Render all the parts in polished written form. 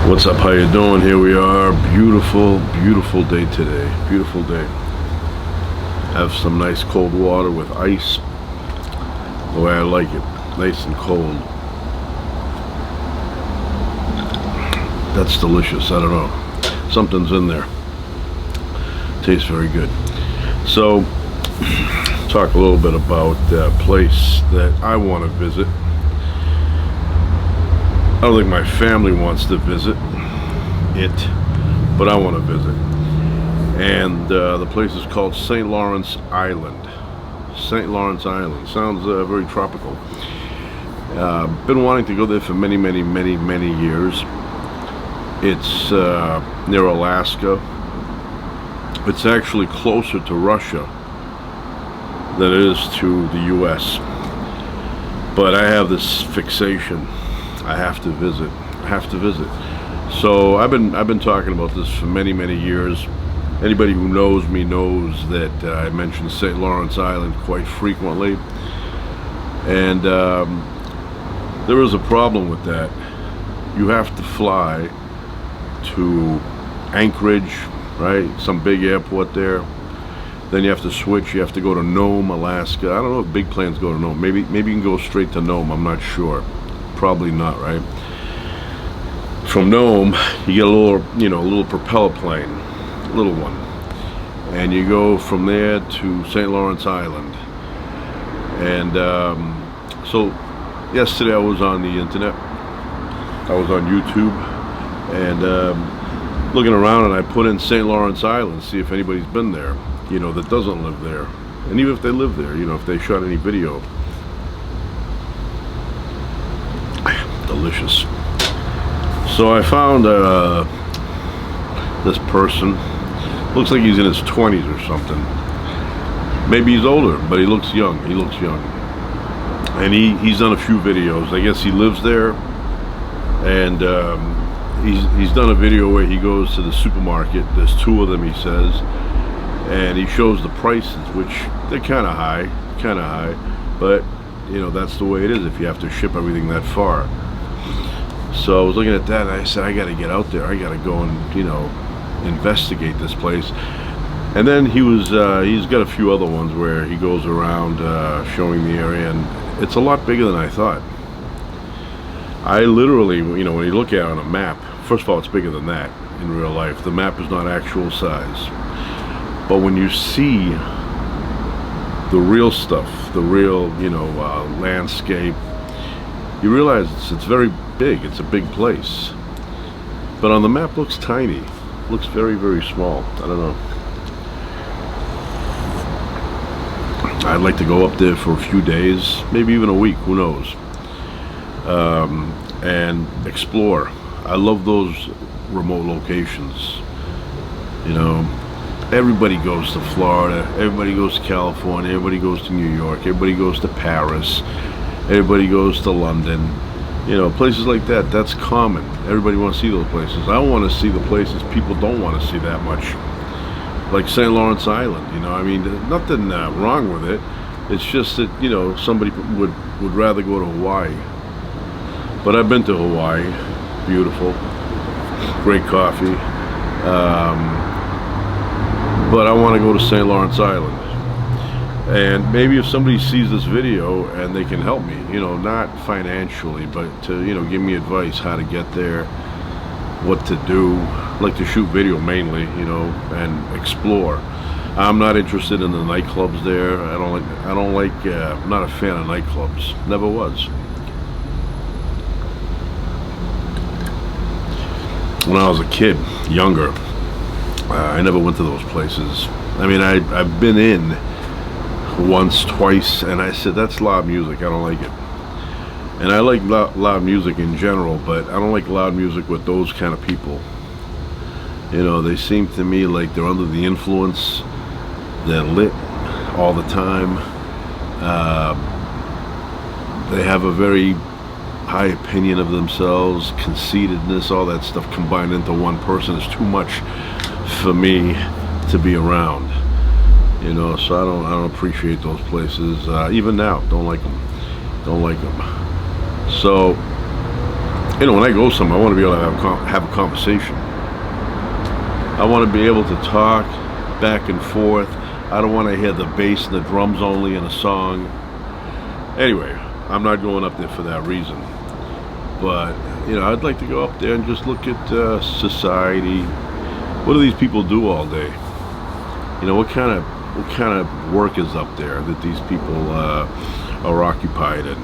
What's up? How you doing? Here we are. Beautiful, beautiful day today. Beautiful day. Have some nice cold water with ice. The way I like it. Nice and cold. That's delicious. I don't know. Something's in there. Tastes very good. So, talk a little bit about a place that I want to visit. I don't think my family wants to visit it, but I want to visit. And the place is called St. Lawrence Island. St. Lawrence Island. Sounds very tropical. Been wanting to go there for many years. It's near Alaska. It's actually closer to Russia than it is to the US. But I have this fixation. I have to visit. I have to visit. So I've been talking about this for many years. Anybody who knows me knows that I mention St. Lawrence Island quite frequently, and there is a problem with that. You have to fly to Anchorage, right? Some big airport there. Then you have to switch. You have to go to Nome, Alaska. I don't know if big planes go to Nome. Maybe you can go straight to Nome. I'm not sure. Probably not, right? From Nome, you get a little propeller plane, little one, and you go from there to St. Lawrence Island. And so yesterday I was on the internet. I was on YouTube and looking around, and I put in St. Lawrence Island, see if anybody's been there, that doesn't live there. And even if they live there, if they shot any video. Delicious. So I found this person. Looks like he's in his 20s or something. Maybe he's older, but he looks young. He looks young. And he's done a few videos. I guess he lives there. And he's done a video where he goes to the supermarket. There's two of them, he says. And he shows the prices, which they're kind of high. But, that's the way it is if you have to ship everything that far. So I was looking at that, and I said, I got to get out there. I got to go and, investigate this place. And then he's got a few other ones where he goes around showing the area, and it's a lot bigger than I thought. I literally, when you look at it on a map, first of all, it's bigger than that in real life. The map is not actual size. But when you see the real stuff, the real, landscape, you realize it's very big. It's a big place. But on the map, it looks tiny. It looks very small. I don't know. I'd like to go up there for a few days, maybe even a week, who knows, and explore. I love those remote locations. Everybody goes to Florida, everybody goes to California, everybody goes to New York, everybody goes to Paris, everybody goes to London. Places like that, that's common. Everybody wants to see those places. I want to see the places people don't want to see that much. Like St. Lawrence Island, there's nothing wrong with it. It's just that, somebody would rather go to Hawaii. But I've been to Hawaii. Beautiful. Great coffee. But I want to go to St. Lawrence Island. And maybe if somebody sees this video and they can help me, not financially, but to, give me advice how to get there, what to do. I like to shoot video mainly, and explore. I'm not interested in the nightclubs there. I'm not a fan of nightclubs. Never was. When I was a kid, younger, I never went to those places. I've been in once, twice, and I said, that's loud music. I don't like it. And I like loud music in general, but I don't like loud music with those kind of people. They seem to me like they're under the influence. They're lit all the time. They have a very high opinion of themselves, conceitedness, all that stuff combined into one person is too much for me to be around. So I don't appreciate those places. Even now, don't like them. So You know, when I go somewhere, I want to be able to have a conversation. I want to be able to talk back and forth. I don't want to hear the bass and the drums only in a song. Anyway, I'm not going up there for that reason. But, you know, I'd like to go up there and just look at society. What do these people do all day? You know, what kind of work is up there that these people are occupied in?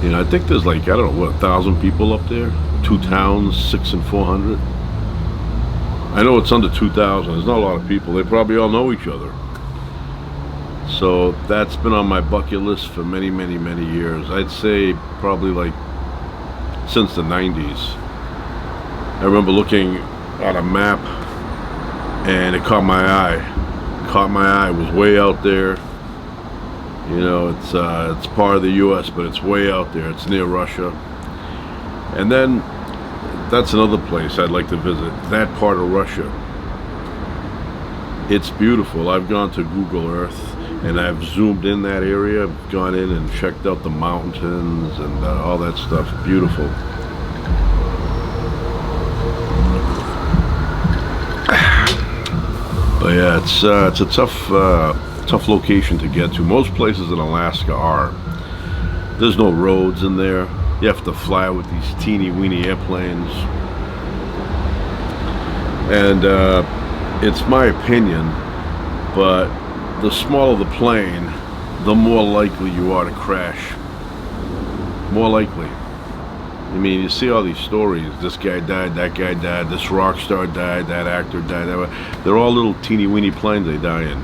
You know, I think there's like, I don't know, what, 1,000 people up there? 2 towns, 6 and 400. I know it's under 2,000. There's not a lot of people. They probably all know each other. So that's been on my bucket list for many, many, many years. I'd say probably like since the 90s. I remember looking on a map and it caught my eye. Caught my eye. It was way out there. You know, it's part of the U.S., but it's way out there. It's near Russia. And then that's another place I'd like to visit. That part of Russia. It's beautiful. I've gone to Google Earth and I've zoomed in that area. I've gone in and checked out the mountains and all that stuff. Beautiful. But yeah, it's a tough location to get to. Most places in Alaska are. There's no roads in there. You have to fly with these teeny weeny airplanes. And it's my opinion, but the smaller the plane, the more likely you are to crash. More likely. I mean, you see all these stories. This guy died, that guy died, this rock star died, that actor died. They're all little teeny weeny planes they die in.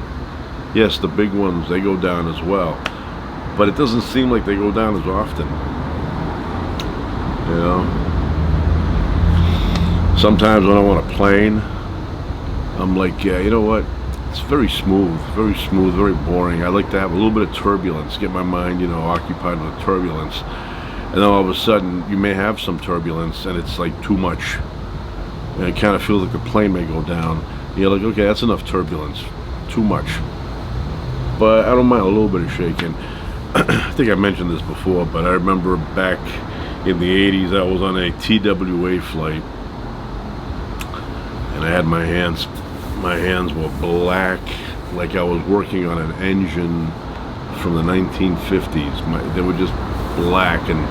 Yes, the big ones, they go down as well. But it doesn't seem like they go down as often. You know? Sometimes when I want a plane, I'm like, yeah, you know what? It's very smooth, very boring. I like to have a little bit of turbulence, get my mind, you know, occupied with turbulence. And then all of a sudden, you may have some turbulence, and it's like too much. And it kind of feels like the plane may go down. And you're like, okay, that's enough turbulence. Too much. But I don't mind a little bit of shaking. I think I mentioned this before, but I remember back in the 80s, I was on a TWA flight. And I had my hands were black, like I was working on an engine from the 1950s. They were just black, and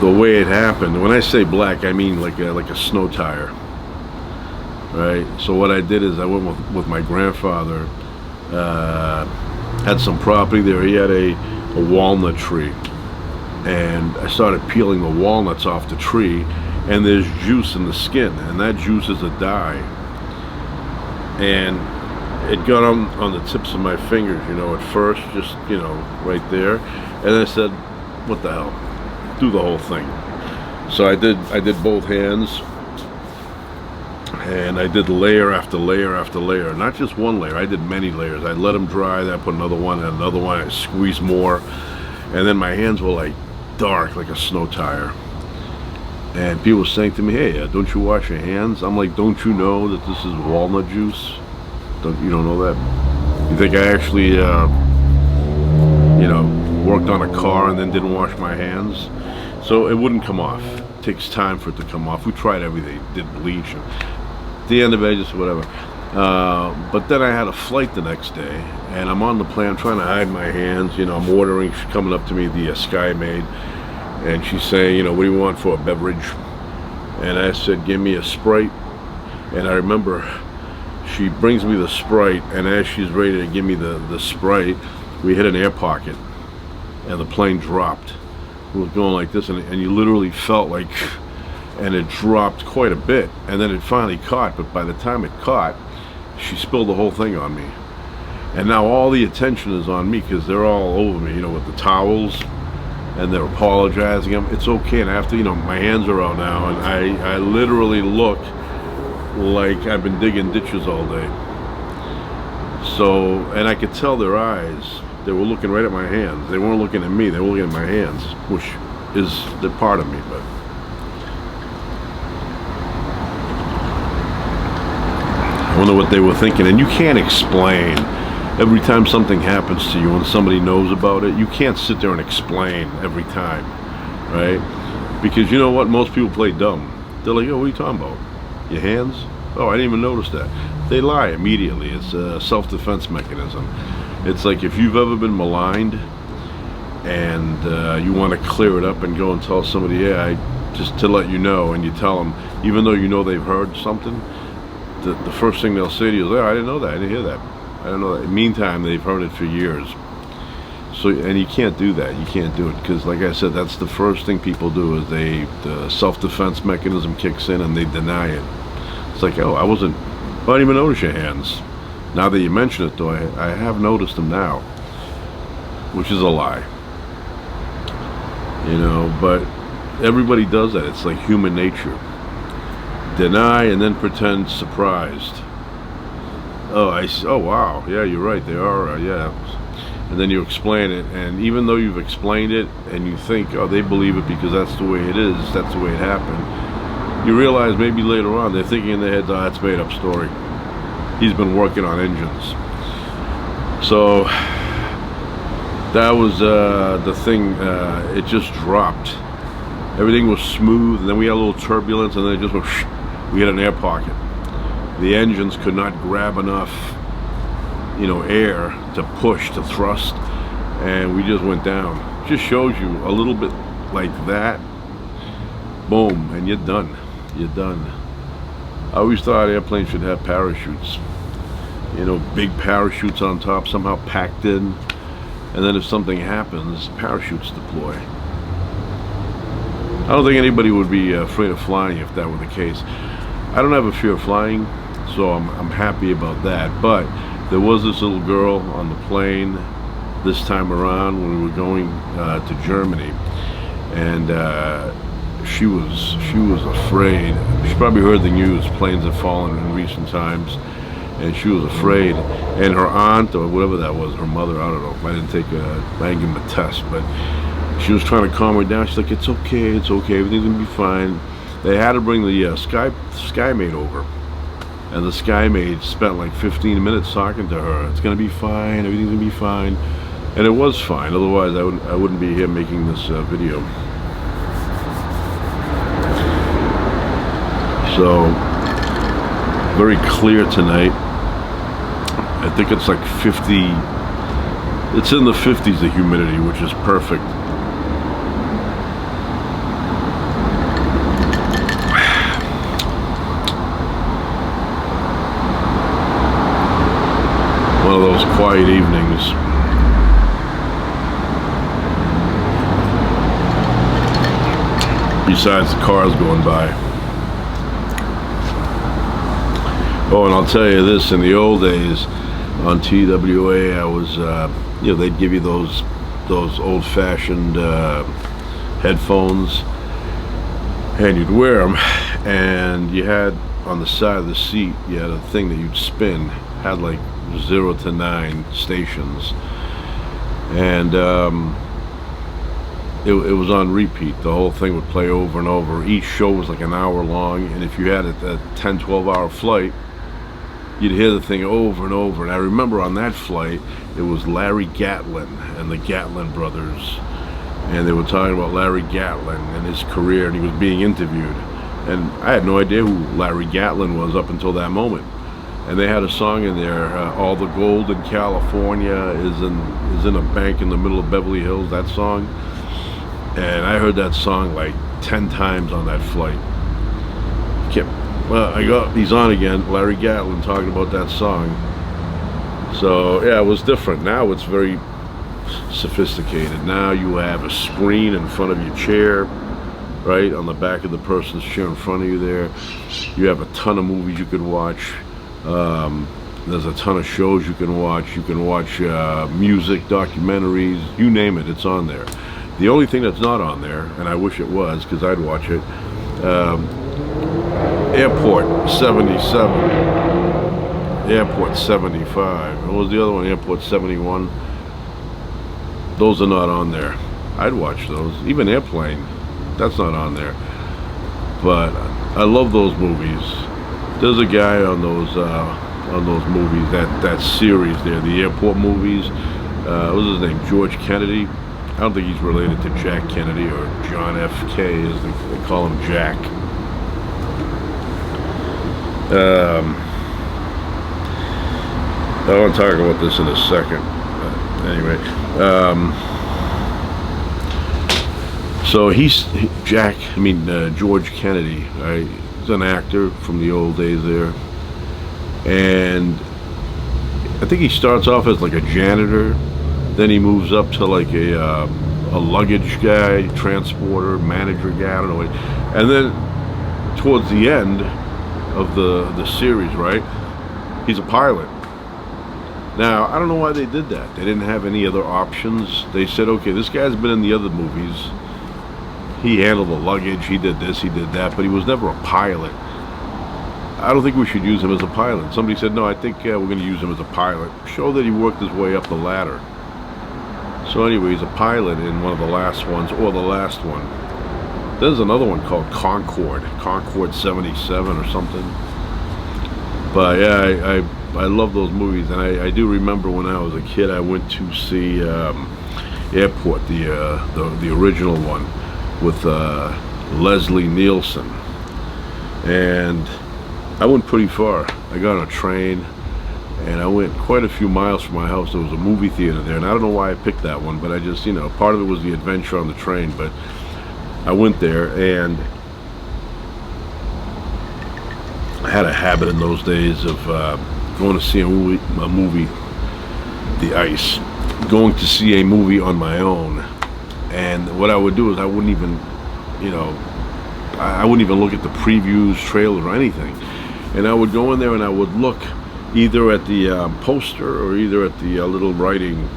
the way it happened, when I say black, I mean like a snow tire, right? So what I did is I went with my grandfather, had some property there. He had a walnut tree, and I started peeling the walnuts off the tree, and there's juice in the skin, and that juice is a dye. And it got on the tips of my fingers, you know, at first, just, you know, right there. And I said, what the hell? Do the whole thing. So I did both hands, and I did layer after layer after layer. Not just one layer, I did many layers. I let them dry, then I put another one and another one, I squeezed more. And then my hands were like dark, like a snow tire. And people were saying to me, hey, don't you wash your hands? I'm like, don't you know that this is walnut juice? You don't know that? You think I actually, you know, worked on a car and then didn't wash my hands? So it wouldn't come off. It takes time for it to come off. We tried everything, did bleach. At the end of it, just whatever. But then I had a flight the next day, and I'm on the plane, I'm trying to hide my hands. You know, I'm ordering, she's coming up to me, the Sky maid. And she's saying, you know, what do you want for a beverage? And I said, give me a Sprite. And I remember she brings me the Sprite, and as she's ready to give me the Sprite, we hit an air pocket, and the plane dropped. It was going like this, and you literally felt like, and it dropped quite a bit, and then it finally caught, but by the time it caught, she spilled the whole thing on me. And now all the attention is on me, because they're all over me, you know, with the towels, and they're apologizing. It's okay, and after, you know, my hands are out now, and I literally look like I've been digging ditches all day. So, and I could tell their eyes, they were looking right at my hands. They weren't looking at me, they were looking at my hands, which is the part of me, but I wonder what they were thinking. And you can't explain. Every time something happens to you and somebody knows about it, you can't sit there and explain every time, right? Because you know what? Most people play dumb. They're like, "Oh, what are you talking about? Your hands? Oh, I didn't even notice that." They lie immediately. It's a self-defense mechanism. It's like if you've ever been maligned and you want to clear it up and go and tell somebody, "Yeah, just to let you know," and you tell them, even though you know they've heard something, the first thing they'll say to you is, "Oh, I didn't know that. I didn't hear that. I didn't know that." Meantime, they've heard it for years. So, and you can't do that. You can't do it because, like I said, that's the first thing people do is the self-defense mechanism kicks in and they deny it. It's like, "Oh, I didn't even notice your hands." Now that you mention it, though, I have noticed them now, which is a lie. You know, but everybody does that. It's like human nature. Deny and then pretend surprised. Oh, wow, yeah, you're right, they are, yeah. And then you explain it, and even though you've explained it and you think, oh, they believe it because that's the way it is, that's the way it happened, you realize maybe later on they're thinking in their heads, "Oh, that's a made up story. He's been working on engines." So that was the thing. It just dropped. Everything was smooth, and then we had a little turbulence, and then it just went, we had an air pocket. The engines could not grab enough, air to push, to thrust, and we just went down. Just shows you a little bit like that, boom, and you're done. You're done. I always thought airplanes should have parachutes. Big parachutes on top, somehow packed in, and then if something happens, parachutes deploy. I don't think anybody would be afraid of flying if that were the case. I don't have a fear of flying, so I'm happy about that. But there was this little girl on the plane this time around when we were going to Germany, and she was afraid. She probably heard the news. Planes have fallen in recent times, and she was afraid. And her aunt, or whatever that was, her mother, I don't know. I didn't give them a test, but she was trying to calm her down. She's like, "It's okay, everything's gonna be fine." They had to bring the Skymaid over, and the Skymaid spent like 15 minutes talking to her. "It's gonna be fine, everything's gonna be fine," and it was fine. Otherwise, I wouldn't be here making this video. So very clear tonight. I think it's like 50. It's in the 50s, the humidity, which is perfect. One of those quiet evenings. Besides the cars going by. Oh, and I'll tell you this, in the old days on TWA, I was, they'd give you those old-fashioned headphones, and you'd wear them, and you had on the side of the seat, you had a thing that you'd spin, had like 0 to 9 stations, and it was on repeat. The whole thing would play over and over. Each show was like an hour long, and if you had a 10-12 hour flight, you'd hear the thing over and over. And I remember on that flight, it was Larry Gatlin and the Gatlin brothers, and they were talking about Larry Gatlin and his career, and he was being interviewed, and I had no idea who Larry Gatlin was up until that moment. And they had a song in there, "All the Gold in California is in a bank in the middle of Beverly Hills," that song. And I heard that song like 10 times on that flight. He's on again, Larry Gatlin, talking about that song. So yeah, it was different. Now it's very sophisticated. Now you have a screen in front of your chair, right, on the back of the person's chair in front of you there. You have a ton of movies you can watch. There's a ton of shows you can watch. You can watch music, documentaries, you name it, it's on there. The only thing that's not on there, and I wish it was because I'd watch it, Airport 77, Airport 75, what was the other one, Airport 71? Those are not on there. I'd watch those. Even Airplane, that's not on there. But I love those movies. There's a guy on those movies, that series there, the airport movies. What was his name? George Kennedy. I don't think he's related to Jack Kennedy or John F. K. as they call him Jack. I want to talk about this in a second. Anyway, so George Kennedy. He's an actor from the old days there, and I think he starts off as like a janitor, then he moves up to like a luggage guy, transporter, manager guy, I don't know what, and then towards the end of the series, right, he's a pilot. Now, I don't know why they did that. They didn't have any other options. They said, okay, this guy's been in the other movies. He handled the luggage, he did this, he did that, but he was never a pilot. I don't think we should use him as a pilot. Somebody said, no, I think we're going to use him as a pilot. Show that he worked his way up the ladder. So anyway, he's a pilot in one of the last ones, or the last one. There's another one called Concorde 77 or something. But yeah, I love those movies, and I do remember when I was a kid, I went to see Airport, the original one with Leslie Nielsen, and I went pretty far. I got on a train, and I went quite a few miles from my house. There was a movie theater there, and I don't know why I picked that one, but I just, part of it was the adventure on the train, but I went there, and I had a habit in those days of going to see a movie, The Ice, going to see a movie on my own, and what I would do is I wouldn't even look at the previews, trailers, or anything, and I would go in there and I would look either at the poster or either at the little writing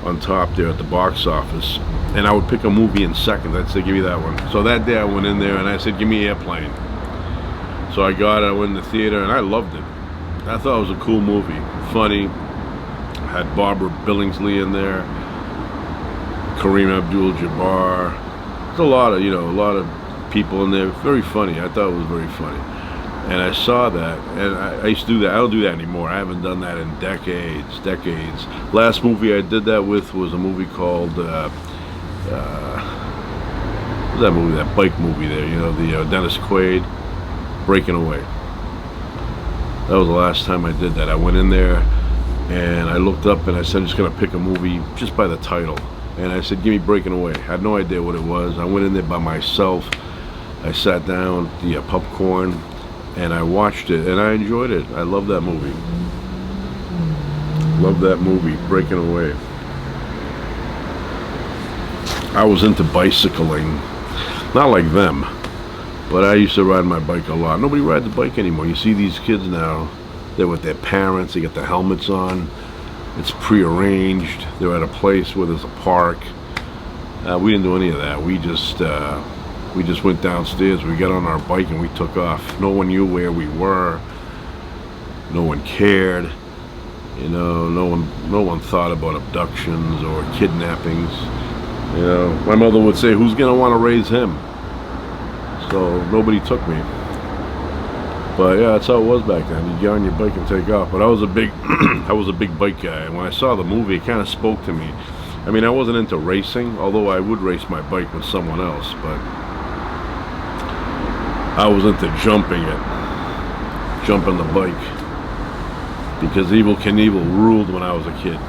on top there at the box office, and I would pick a movie in seconds. I'd say, give me that one. So that day I went in there and I said, give me Airplane. So I got it, I went in the theater, and I loved it. I thought it was a cool movie, funny. Had Barbara Billingsley in there, Kareem Abdul-Jabbar. There's a lot of people in there. Very funny. I thought it was very funny, and I saw that, and I used to do that. I don't do that anymore. I haven't done that in decades. Last movie I did that with was a movie called what was that movie? That bike movie there. The Dennis Quaid, Breaking Away. That was the last time I did that. I went in there and I looked up and I said, I'm just going to pick a movie just by the title. And I said, give me Breaking Away. I had no idea what it was. I went in there by myself. I sat down, the popcorn, and I watched it, and I enjoyed it. I love that movie. Love that movie, Breaking Away. I was into bicycling. Not like them, but I used to ride my bike a lot. Nobody rides a bike anymore. You see these kids now, they're with their parents, they get the helmets on, it's prearranged, they're at a place where there's a park. We didn't do any of that. We just went downstairs, we got on our bike and we took off. No one knew where we were, no one cared, no one thought about abductions or kidnappings. My mother would say, who's gonna want to raise him? So nobody took me. But yeah, that's how it was back then. You get on your bike and take off. But I was a big bike guy, and when I saw the movie, it kind of spoke to me. I mean, I wasn't into racing, although I would race my bike with someone else, but I was into jumping the bike, because Evel Knievel ruled when I was a kid.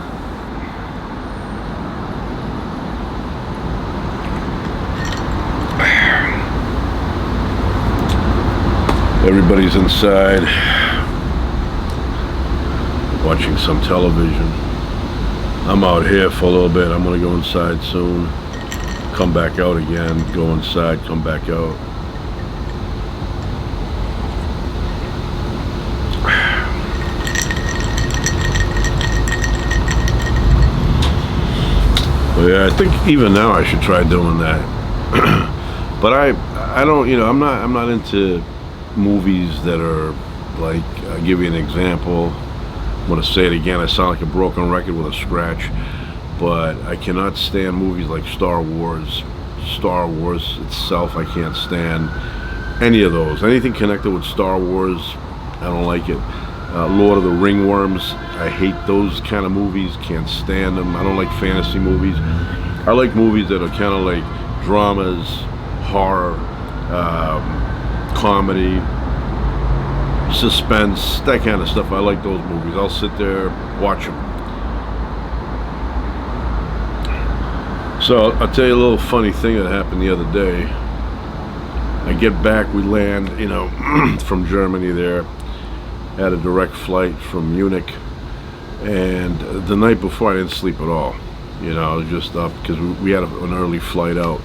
Everybody's inside watching some television. I'm out here for a little bit. I'm gonna go inside soon, come back out again, go inside, come back out. But yeah, I think even now I should try doing that. But I don't, I'm not into movies that are like, I'll give you an example. I'm going to say it again, I sound like a broken record with a scratch, but I cannot stand movies like Star Wars. Star Wars itself, I can't stand any of those. Anything connected with Star Wars, I don't like it. Lord of the Ringworms, I hate those kind of movies, can't stand them. I don't like fantasy movies. I like movies that are kind of like dramas, horror, comedy, suspense, that kind of stuff. I like those movies. I'll sit there, watch them. So I'll tell you a little funny thing that happened the other day. I get back, we land, from Germany there. Had a direct flight from Munich. And the night before I didn't sleep at all. I was just up because we had an early flight out.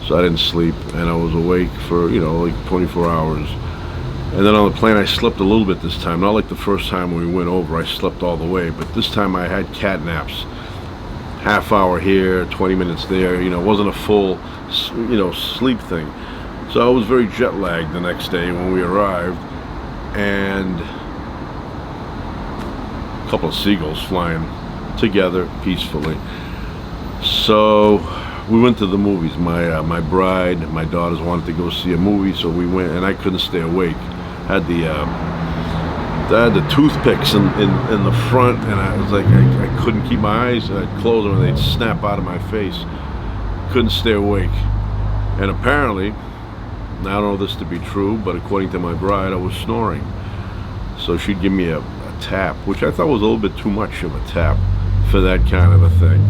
So I didn't sleep, and I was awake for, like 24 hours. And then on the plane I slept a little bit this time. Not like the first time when we went over, I slept all the way. But this time I had cat naps. Half hour here, 20 minutes there. It wasn't a full, sleep thing. So I was very jet lagged the next day when we arrived. And a couple of seagulls flying together peacefully. So we went to the movies. My bride, my daughters wanted to go see a movie, so we went, and I couldn't stay awake. I had the toothpicks in the front, and I was like, I couldn't keep my eyes. I'd close them, and they'd snap out of my face. Couldn't stay awake. And apparently, now I don't know this to be true, but according to my bride, I was snoring. So she'd give me a tap, which I thought was a little bit too much of a tap for that kind of a thing.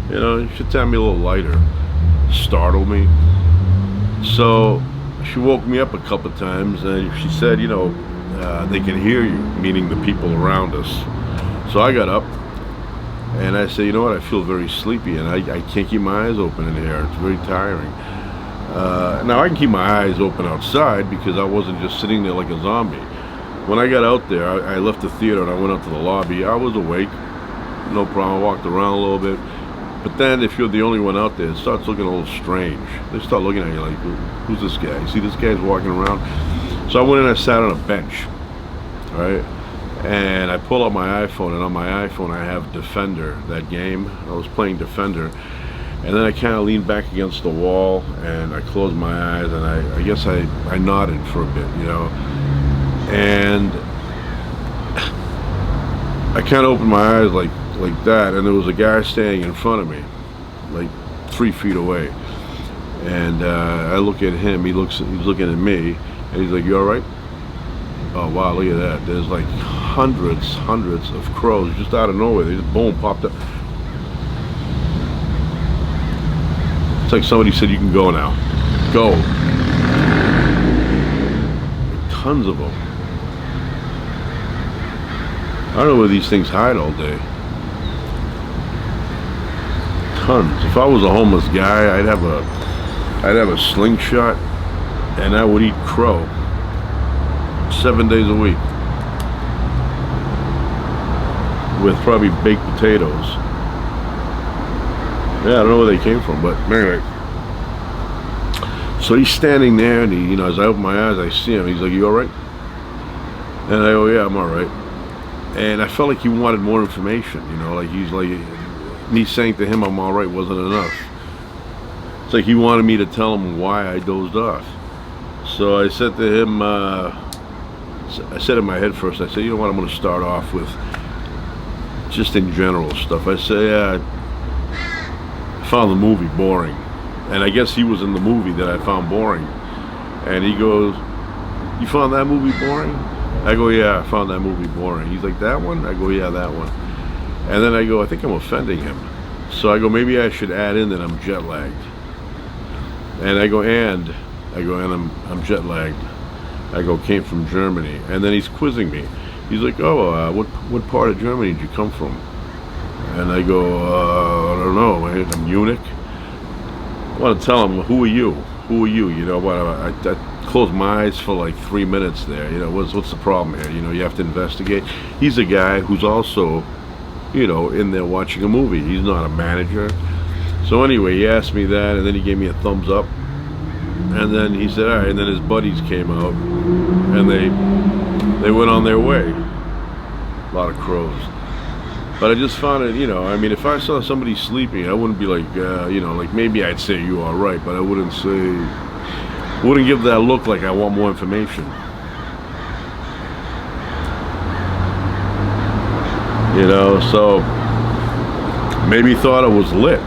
You should tap me a little lighter. Startled me. So she woke me up a couple of times, and she said, they can hear you, meaning the people around us. So I got up, and I said, you know what, I feel very sleepy, and I can't keep my eyes open in here. It's very tiring. Now I can keep my eyes open outside because I wasn't just sitting there like a zombie. When I got out there, I left the theater and I went out to the lobby. I was awake, no problem. I walked around a little bit. But then if you're the only one out there, it starts looking a little strange. They start looking at you like, who's this guy? You see this guy's walking around? So I went in and I sat on a bench, right? And I pull out my iPhone, and on my iPhone I have Defender, that game. I was playing Defender. And then I kind of leaned back against the wall, and I closed my eyes, and I guess I nodded for a bit, And I kind of opened my eyes like that, and there was a guy standing in front of me, like 3 feet away. And I look at him, he's looking at me, and he's like, "You all right?" Oh wow, look at that. There's like hundreds of crows just out of nowhere. They just boom, popped up. It's like somebody said, "You can go now. Go." Tons of them. I don't know where these things hide all day. Tons. If I was a homeless guy, I'd have a slingshot, and I would eat crow 7 days a week with probably baked potatoes. Yeah, I don't know where they came from, but anyway. So he's standing there, and he, as I open my eyes, I see him. He's like, "You all right?" And I go, "Yeah, I'm all right." And I felt like he wanted more information, like he's like, me saying to him I'm all right wasn't enough. It's like he wanted me to tell him why I dozed off. So I said to him, I said in my head first, I said, "You know what, I'm going to start off with just in general stuff." I say, "Yeah, I found the movie boring." And I guess he was in the movie that I found boring. And he goes, "You found that movie boring?" I go, "Yeah, I found that movie boring." He's like, "That one?" I go, "Yeah, that one." And then I go, I think I'm offending him. So I go, maybe I should add in that I'm jet lagged. And I go, and I'm jet lagged. I go, came from Germany. And then he's quizzing me. He's like, "Oh, what part of Germany did you come from?" And I go, I don't know, I'm Munich. I want to tell him, who are you? Who are you? I closed my eyes for like 3 minutes there. What's the problem here? You have to investigate. He's a guy who's also, in there watching a movie. He's not a manager. So anyway, he asked me that, and then he gave me a thumbs up. And then he said, all right, and then his buddies came out, and they went on their way. A lot of crows. But I just found it, if I saw somebody sleeping, I wouldn't be like, like maybe I'd say, "You all right," but I wouldn't give that look like I want more information. So maybe he thought I was lit.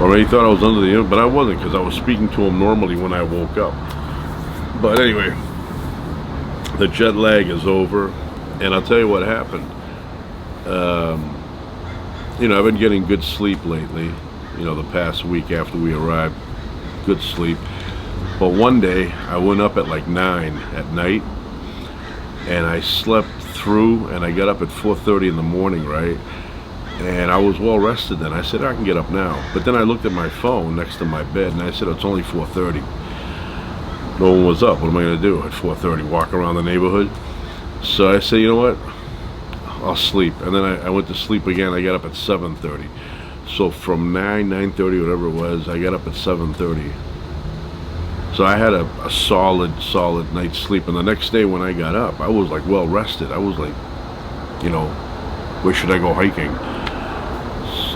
Or he thought I was under the influence, but I wasn't, because I was speaking to him normally when I woke up. But anyway, the jet lag is over, and I'll tell you what happened. You know, I've been getting good sleep lately, you know, the past week after we arrived, good sleep. But one day, I went up at like 9 at night, and I slept through, and I got up at 4:30 in the morning, right? And I was well rested then. I said, I can get up now. But then I looked at my phone next to my bed, and I said, it's only 4:30. No one was up. What am I going to do at 4:30? Walk around the neighborhood? So I said, you know what? I'll sleep. And then I went to sleep again. I got up at 7:30. So from 9:30, whatever it was, I got up at 7:30. So I had a solid night's sleep. And the next day when I got up, I was like well rested. I was like, you know, where should I go hiking?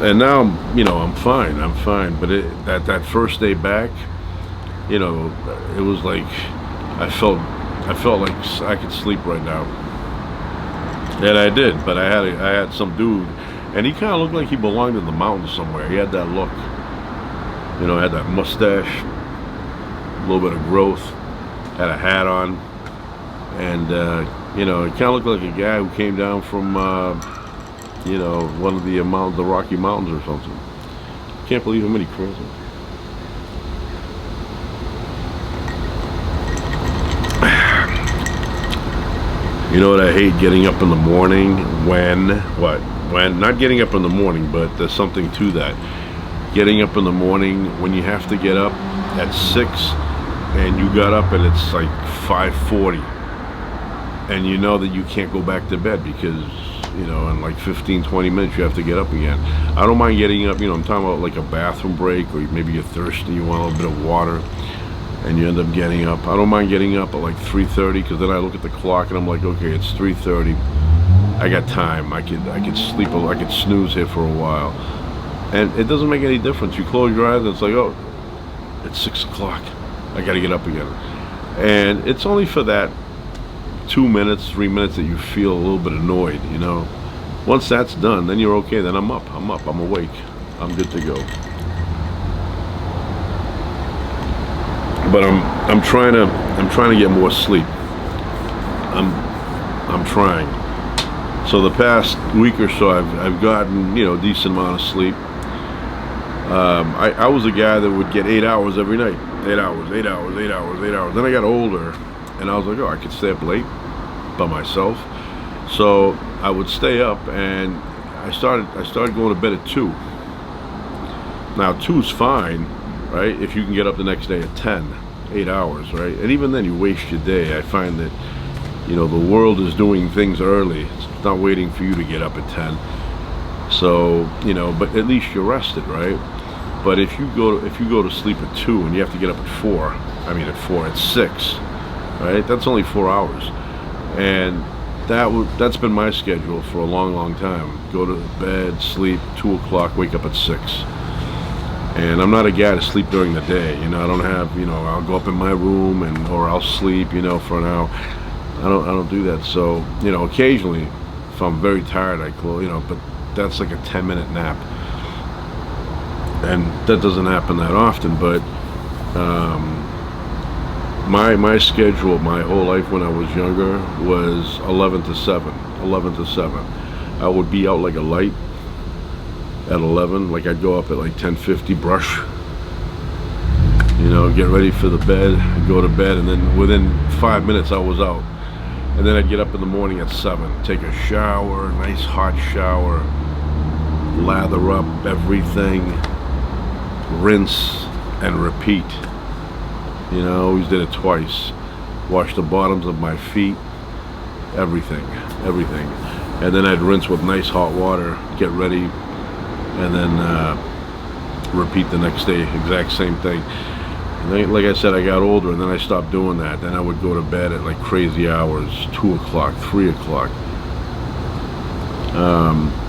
And now, you know, I'm fine. But that first day back, you know, it was like I felt like I could sleep right now. And I did, but I had some dude, and he kind of looked like he belonged in the mountains somewhere. He had that look, you know, had that mustache, a little bit of growth, had a hat on, and you know, it kind of looked like a guy who came down from, you know, one of the Rocky Mountains or something. Can't believe how many crazy. You know what I hate? Getting up in the morning when not getting up in the morning, but there's something to that. Getting up in the morning when you have to get up at 6, and you got up and it's like 5:40, and you know that you can't go back to bed because, you know, in like 15-20 minutes you have to get up again. I don't mind getting up, you know, I'm talking about like a bathroom break, or maybe you're thirsty, you want a little bit of water, and you end up getting up. I don't mind getting up at like 3:30, because then I look at the clock and I'm like, okay, it's 3:30. I got time. I could sleep. I could snooze here for a while, and it doesn't make any difference. You close your eyes and it's like, oh, it's 6 o'clock. I got to get up again, and it's only for that 2 minutes, 3 minutes that you feel a little bit annoyed. You know, once that's done, then you're okay. Then I'm up. I'm awake. I'm good to go. But I'm trying to get more sleep. I'm trying. So the past week or so, I've gotten, you know, a decent amount of sleep. I was a guy that would get 8 hours every night. 8 hours. Then I got older, and I was like, oh, I could stay up late by myself. So I would stay up, and I started going to bed at 2. Now 2's fine, right? If you can get up the next day at 10, 8 hours, right? And even then you waste your day. I find that, you know, the world is doing things early. It's not waiting for you to get up at 10. So, you know, but at least you're rested, right? But if you go to sleep at 2 and you have to get up at 6, right? That's only 4 hours. And that's been my schedule for a long time. Go to bed, sleep, 2 o'clock, wake up at 6. And I'm not a guy to sleep during the day. You know, I don't have, you know, I'll go up in my room or I'll sleep, you know, for an hour. I don't do that. So, you know, occasionally, if I'm very tired, I close, you know, but that's like a 10-minute nap. And that doesn't happen that often, but my schedule, my whole life when I was younger, was 11 to 7. I would be out like a light at 11. Like I'd go up at like 10:50, brush, you know, get ready for the bed, go to bed, and then within 5 minutes I was out. And then I'd get up in the morning at 7, take a shower, nice hot shower, lather up everything, rinse and repeat. You know, I always did it twice. Wash the bottoms of my feet, everything. And then I'd rinse with nice hot water, get ready, and then repeat the next day, exact same thing. And then, like I said, I got older, and then I stopped doing that. Then I would go to bed at like crazy hours, 2 o'clock, 3 o'clock.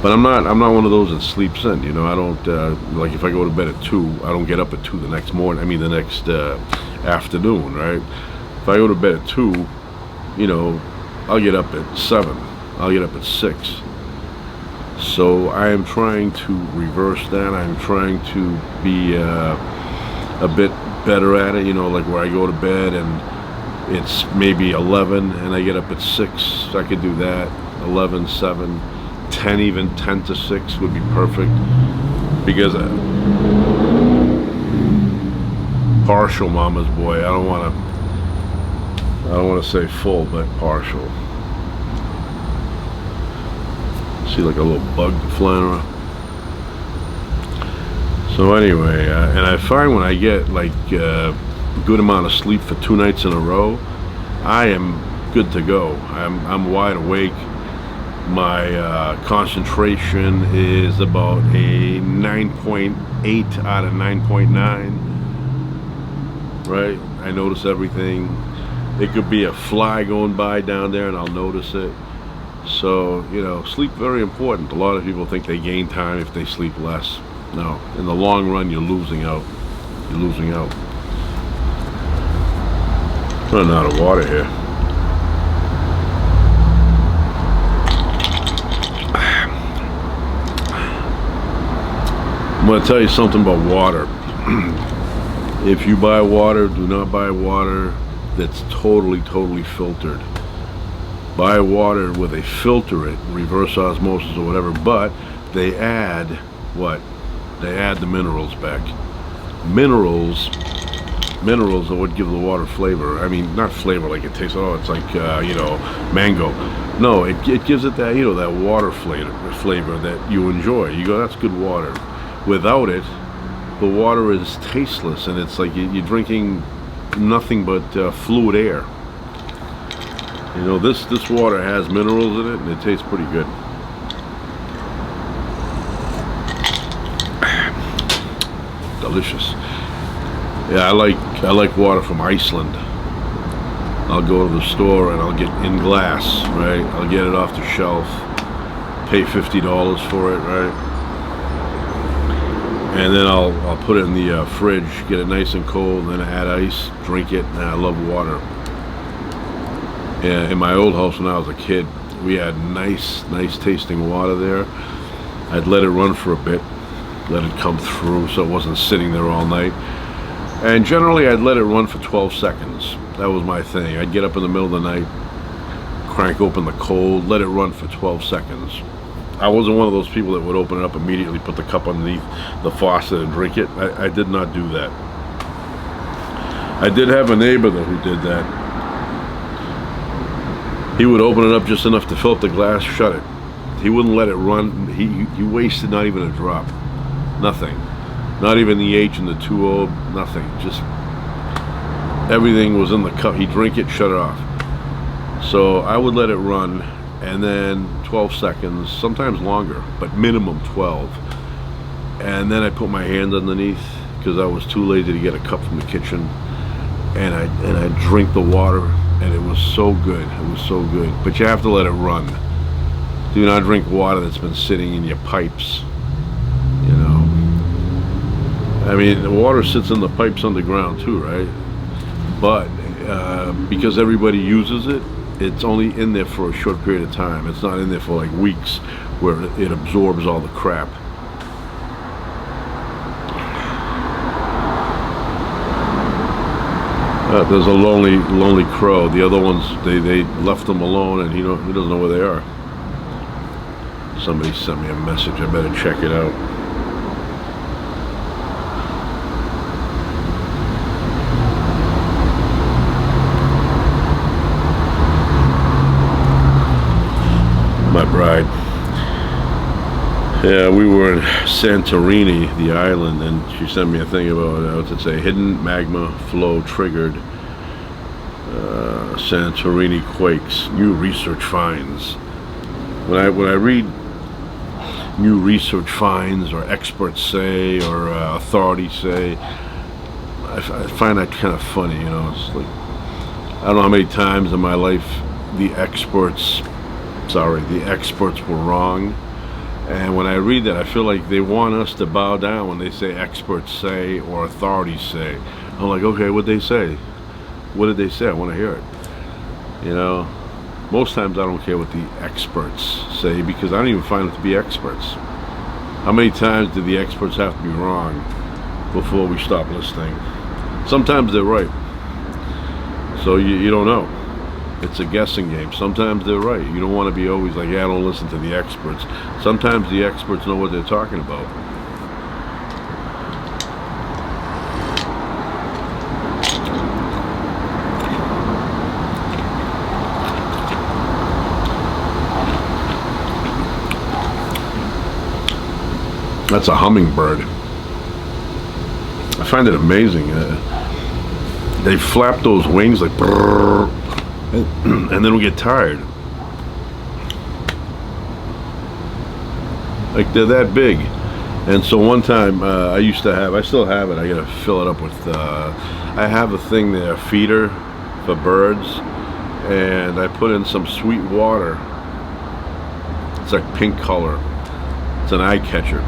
But I'm not one of those that sleeps in. You know, I don't like if I go to bed at 2, I don't get up at 2 the next morning. I mean, the next afternoon, right? If I go to bed at 2, you know, I'll get up at 7. I'll get up at 6. So I am trying to reverse that. I'm trying to be a bit better at it, you know, like where I go to bed and it's maybe 11 and I get up at 6. I could do that. 11, 7, 10, even 10 to 6 would be perfect, because partial mama's boy. I don't want to say full, but partial. See like a little bug flying around. So anyway, and I find when I get like a good amount of sleep for 2 nights in a row, I am good to go. I'm wide awake. My concentration is about a 9.8 out of 9.9. Right? I notice everything. It could be a fly going by down there and I'll notice it. So, you know, sleep very important. A lot of people think they gain time if they sleep less. No, in the long run, you're losing out. You're losing out. Running out of water here. I'm going to tell you something about water. If you buy water, do not buy water that's totally filtered. Buy water where they filter it, reverse osmosis or whatever, but they add what? They add the minerals back. Minerals are what give the water flavor. I mean, not flavor like it tastes, oh, it's like, you know, mango. No, it gives it that, you know, that water flavor that you enjoy. You go, that's good water. Without it, the water is tasteless, and it's like you're drinking nothing but fluid air. You know, this water has minerals in it, and it tastes pretty good. Delicious. Yeah, I like water from Iceland. I'll go to the store and I'll get in glass, right? I'll get it off the shelf, pay $50 for it, right? And then I'll put it in the fridge, get it nice and cold, then add ice, drink it, and I love water. Yeah, in my old house when I was a kid, we had nice tasting water there. I'd let it run for a bit, let it come through so it wasn't sitting there all night. And generally I'd let it run for 12 seconds. That was my thing. I'd get up in the middle of the night, crank open the cold, let it run for 12 seconds. I wasn't one of those people that would open it up immediately, put the cup underneath the faucet and drink it. I did not do that. I did have a neighbor though who did that. He would open it up just enough to fill up the glass, shut it. He wouldn't let it run. He wasted not even a drop. Nothing. Not even the H and the 2O, nothing. Just everything was in the cup. He'd drink it, shut it off. So I would let it run, and then 12 seconds, sometimes longer, but minimum 12. And then I put my hand underneath because I was too lazy to get a cup from the kitchen, and I drink the water, and it was so good. It was so good. But you have to let it run. Do not drink water that's been sitting in your pipes. You know. I mean, the water sits in the pipes underground too, right? But because everybody uses it, it's only in there for a short period of time. It's not in there for like weeks where it absorbs all the crap. There's a lonely crow. The other ones, they left them alone, and he doesn't know where they are. Somebody sent me a message. I better check it out. My bride. Yeah, we were in Santorini, the island, and she sent me a thing about what's it say? Hidden magma flow triggered. Santorini quakes. New research finds. When I read new research finds, or experts say, or authorities say, I find that kind of funny. You know, it's like I don't know how many times in my life the experts were wrong. And when I read that, I feel like they want us to bow down when they say experts say or authorities say. I'm like, okay, what'd they say? What did they say? I want to hear it. You know, Most times I don't care what the experts say because I don't even find them to be experts. How many times do the experts have to be wrong before we stop listening? Sometimes they're right. So you don't know. It's a guessing game. Sometimes they're right. You don't want to be always like, yeah, I don't listen to the experts. Sometimes the experts know what they're talking about. That's a hummingbird. I find it amazing. They flap those wings like brrr, and then we get tired. Like they're that big. And so one time I still have it. I gotta fill it up with, I have a thing there, a feeder for birds, and I put in some sweet water. It's like pink color. It's an eye catcher.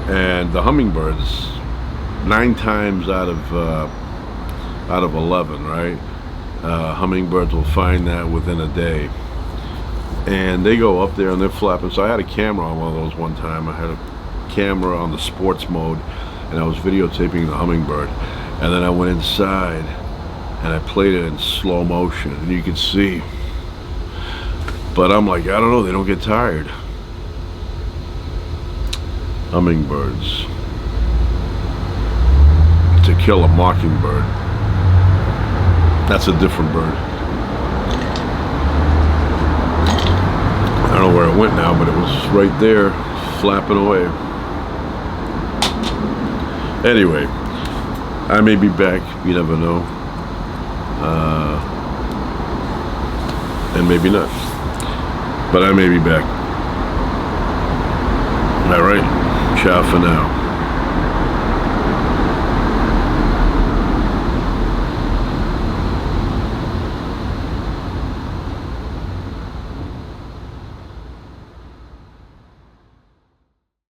And the hummingbirds, 9 times out of 11, right? Hummingbirds will find that within a day, and they go up there and they're flapping. So I had a camera on one of those one time. I had a camera on the sports mode, and I was videotaping the hummingbird. And then I went inside and I played it in slow motion, and you could see. But I'm like, I don't know. They don't get tired. Hummingbirds. To kill a mockingbird. That's a different bird. I don't know where it went now, but it was right there, flapping away. Anyway, I may be back. You never know. And maybe not. But I may be back. All right. Ciao for now.